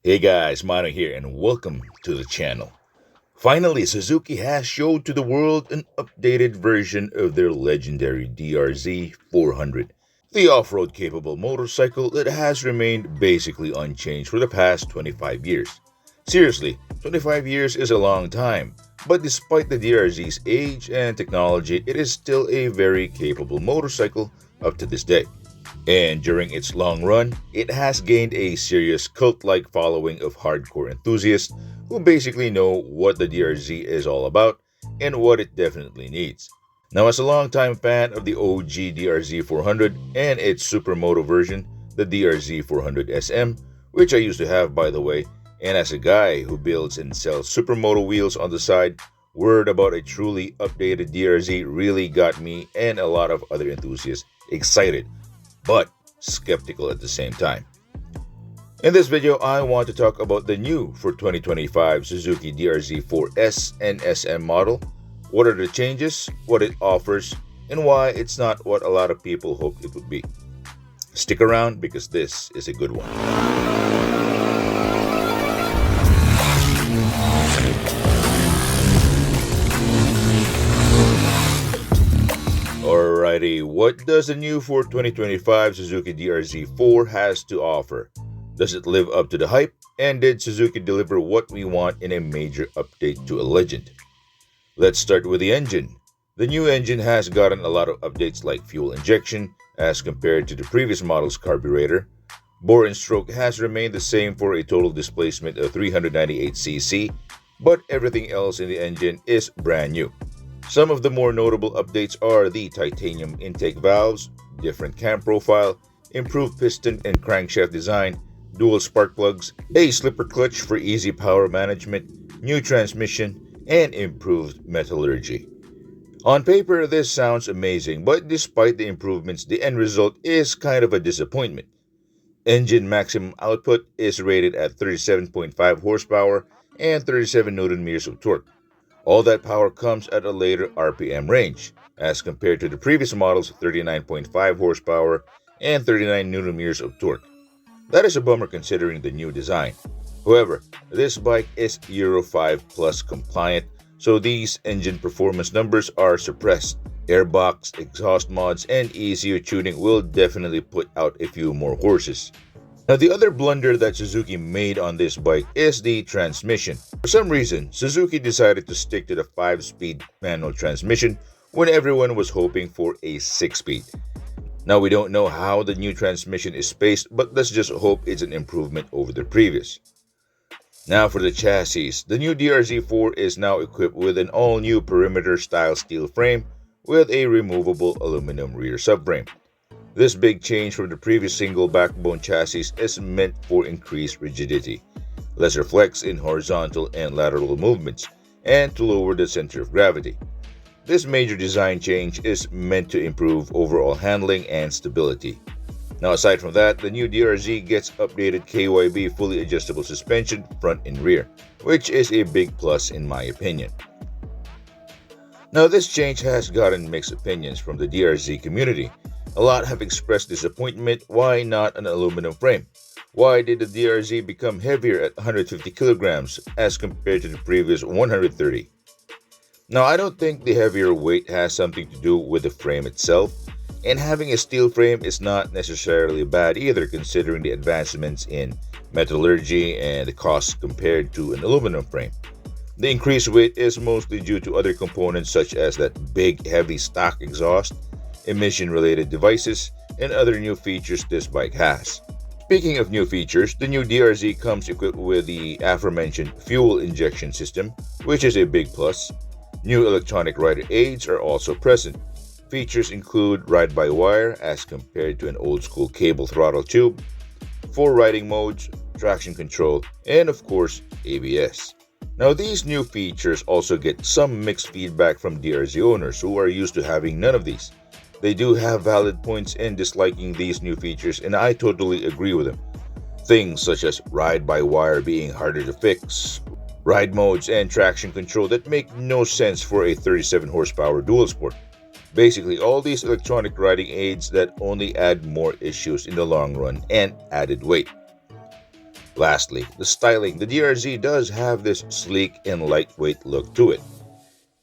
Hey guys, Mano here and welcome to the channel. Finally, Suzuki has showed to the world an updated version of their legendary DRZ400, the off-road capable motorcycle that has remained basically unchanged for the past 25 years. Seriously, 25 years is a long time, but despite the DRZ's age and technology, it is still a very capable motorcycle up to this day. And during its long run, it has gained a serious cult-like following of hardcore enthusiasts who basically know what the DRZ is all about and what it definitely needs. Now, as a longtime fan of the OG DRZ400 and its supermoto version, the DRZ400SM, which I used to have by the way, and as a guy who builds and sells supermoto wheels on the side, word about a truly updated DRZ really got me and a lot of other enthusiasts excited, but skeptical at the same time. In this video, I want to talk about the new for 2025 Suzuki DRZ4S and SM model. What are the changes, what it offers, and why it's not what a lot of people hoped it would be. Stick around because this is a good one. Alrighty, what does the new for 2025 Suzuki DRZ4 has to offer? Does it live up to the hype? And did Suzuki deliver what we want in a major update to a legend? Let's start with the engine. The new engine has gotten a lot of updates like fuel injection as compared to the previous model's carburetor. Bore and stroke has remained the same for a total displacement of 398cc, but everything else in the engine is brand new. Some of the more notable updates are the titanium intake valves, different cam profile, improved piston and crankshaft design, dual spark plugs, a slipper clutch for easy power management, new transmission, and improved metallurgy. On paper, this sounds amazing, but despite the improvements, the end result is kind of a disappointment. Engine maximum output is rated at 37.5 horsepower and 37 Newton meters of torque. All that power comes at a later RPM range, as compared to the previous model's 39.5 horsepower and 39 Newton meters of torque. That is a bummer considering the new design. However, this bike is Euro 5 Plus compliant, so these engine performance numbers are suppressed. Airbox, exhaust mods, and easier tuning will definitely put out a few more horses. Now, the other blunder that Suzuki made on this bike is the transmission. For some reason, Suzuki decided to stick to the 5-speed manual transmission when everyone was hoping for a 6-speed. Now, we don't know how the new transmission is spaced, but let's just hope it's an improvement over the previous. Now for the chassis, the new DRZ4 is now equipped with an all-new perimeter-style steel frame with a removable aluminum rear subframe. This big change from the previous single backbone chassis is meant for increased rigidity, lesser flex in horizontal and lateral movements, and to lower the center of gravity. This major design change is meant to improve overall handling and stability. Now, aside from that, the new DRZ gets updated KYB fully adjustable suspension front and rear, which is a big plus in my opinion. Now, this change has gotten mixed opinions from the DRZ community. A lot have expressed disappointment. Why not an aluminum frame? Why did the DRZ become heavier at 150 kilograms as compared to the previous 130? Now, I don't think the heavier weight has something to do with the frame itself, and having a steel frame is not necessarily bad either considering the advancements in metallurgy and the cost compared to an aluminum frame. The increased weight is mostly due to other components such as that big heavy stock exhaust, emission-related devices, and other new features this bike has. Speaking of new features, the new DRZ comes equipped with the aforementioned fuel injection system, which is a big plus. New electronic rider aids are also present. Features include ride-by-wire as compared to an old-school cable throttle tube, 4 riding modes, traction control, and of course, ABS. Now, these new features also get some mixed feedback from DRZ owners who are used to having none of these. They do have valid points in disliking these new features, and I totally agree with them. Things such as ride-by-wire being harder to fix, ride modes, and traction control that make no sense for a 37 horsepower dual sport. Basically, all these electronic riding aids that only add more issues in the long run and added weight. Lastly, the styling. The DRZ does have this sleek and lightweight look to it.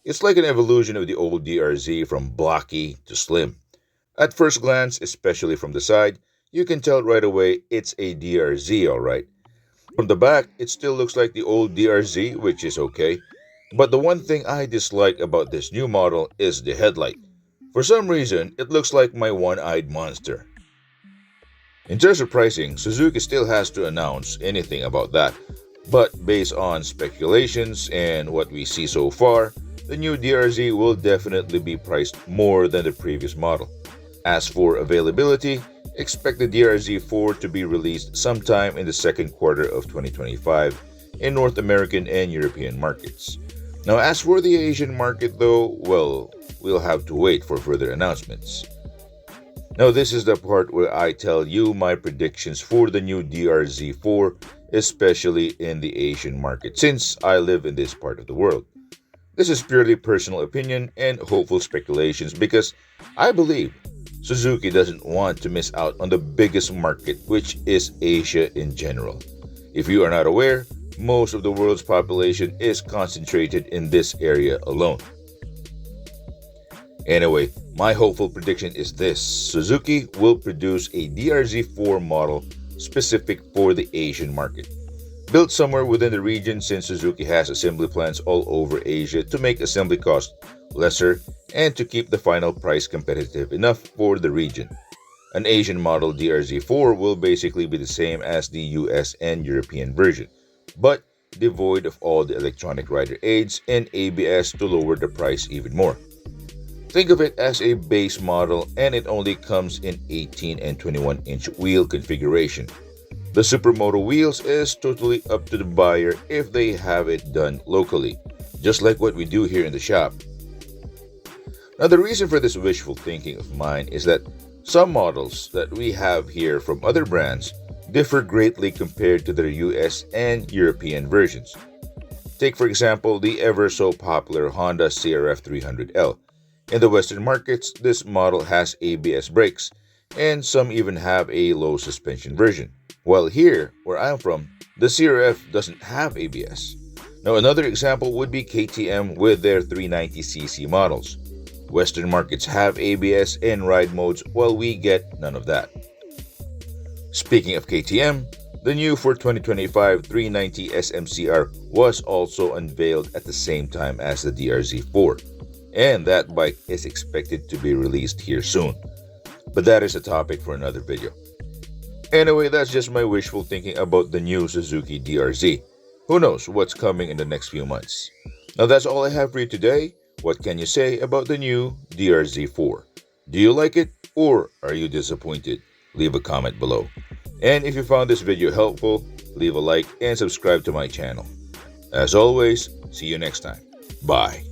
It's like an evolution of the old DRZ from blocky to slim. At first glance, especially from the side, you can tell right away it's a DRZ, alright. From the back, it still looks like the old DRZ, which is okay. But the one thing I dislike about this new model is the headlight. For some reason, it looks like my one-eyed monster. In terms of pricing, Suzuki still has to announce anything about that. But based on speculations and what we see so far, the new DRZ will definitely be priced more than the previous model. As for availability, expect the DRZ4 to be released sometime in the second quarter of 2025 in North American and European markets. Now, as for the Asian market though, well, we'll have to wait for further announcements. Now, this is the part where I tell you my predictions for the new DRZ4, especially in the Asian market, since I live in this part of the world. This is purely personal opinion and hopeful speculations because I believe Suzuki doesn't want to miss out on the biggest market, which is Asia in general. If you are not aware, most of the world's population is concentrated in this area alone. Anyway, my hopeful prediction is this: Suzuki will produce a DRZ4 model specific for the Asian market. Built somewhere within the region, since Suzuki has assembly plants all over Asia to make assembly costs lesser and to keep the final price competitive enough for the region. An Asian model DRZ4 will basically be the same as the US and European version, but devoid of all the electronic rider aids and ABS to lower the price even more. Think of it as a base model, and it only comes in 18 and 21-inch wheel configuration. The Supermoto wheels is totally up to the buyer if they have it done locally, just like what we do here in the shop. Now, the reason for this wishful thinking of mine is that some models that we have here from other brands differ greatly compared to their US and European versions. Take for example the ever so popular Honda CRF300L. In the Western markets, this model has ABS brakes, and some even have a low suspension version. While here, where I'm from, the CRF doesn't have ABS. Now, another example would be KTM with their 390cc models. Western markets have ABS and ride modes, while we get none of that. Speaking of KTM, the new for 2025 390 SMCR was also unveiled at the same time as the DRZ4, and that bike is expected to be released here soon. But that is a topic for another video. Anyway, that's just my wishful thinking about the new Suzuki DRZ. Who knows what's coming in the next few months. Now, that's all I have for you today. What can you say about the new DRZ4? Do you like it, or are you disappointed? Leave a comment below. And if you found this video helpful, leave a like and subscribe to my channel. As always, see you next time. Bye.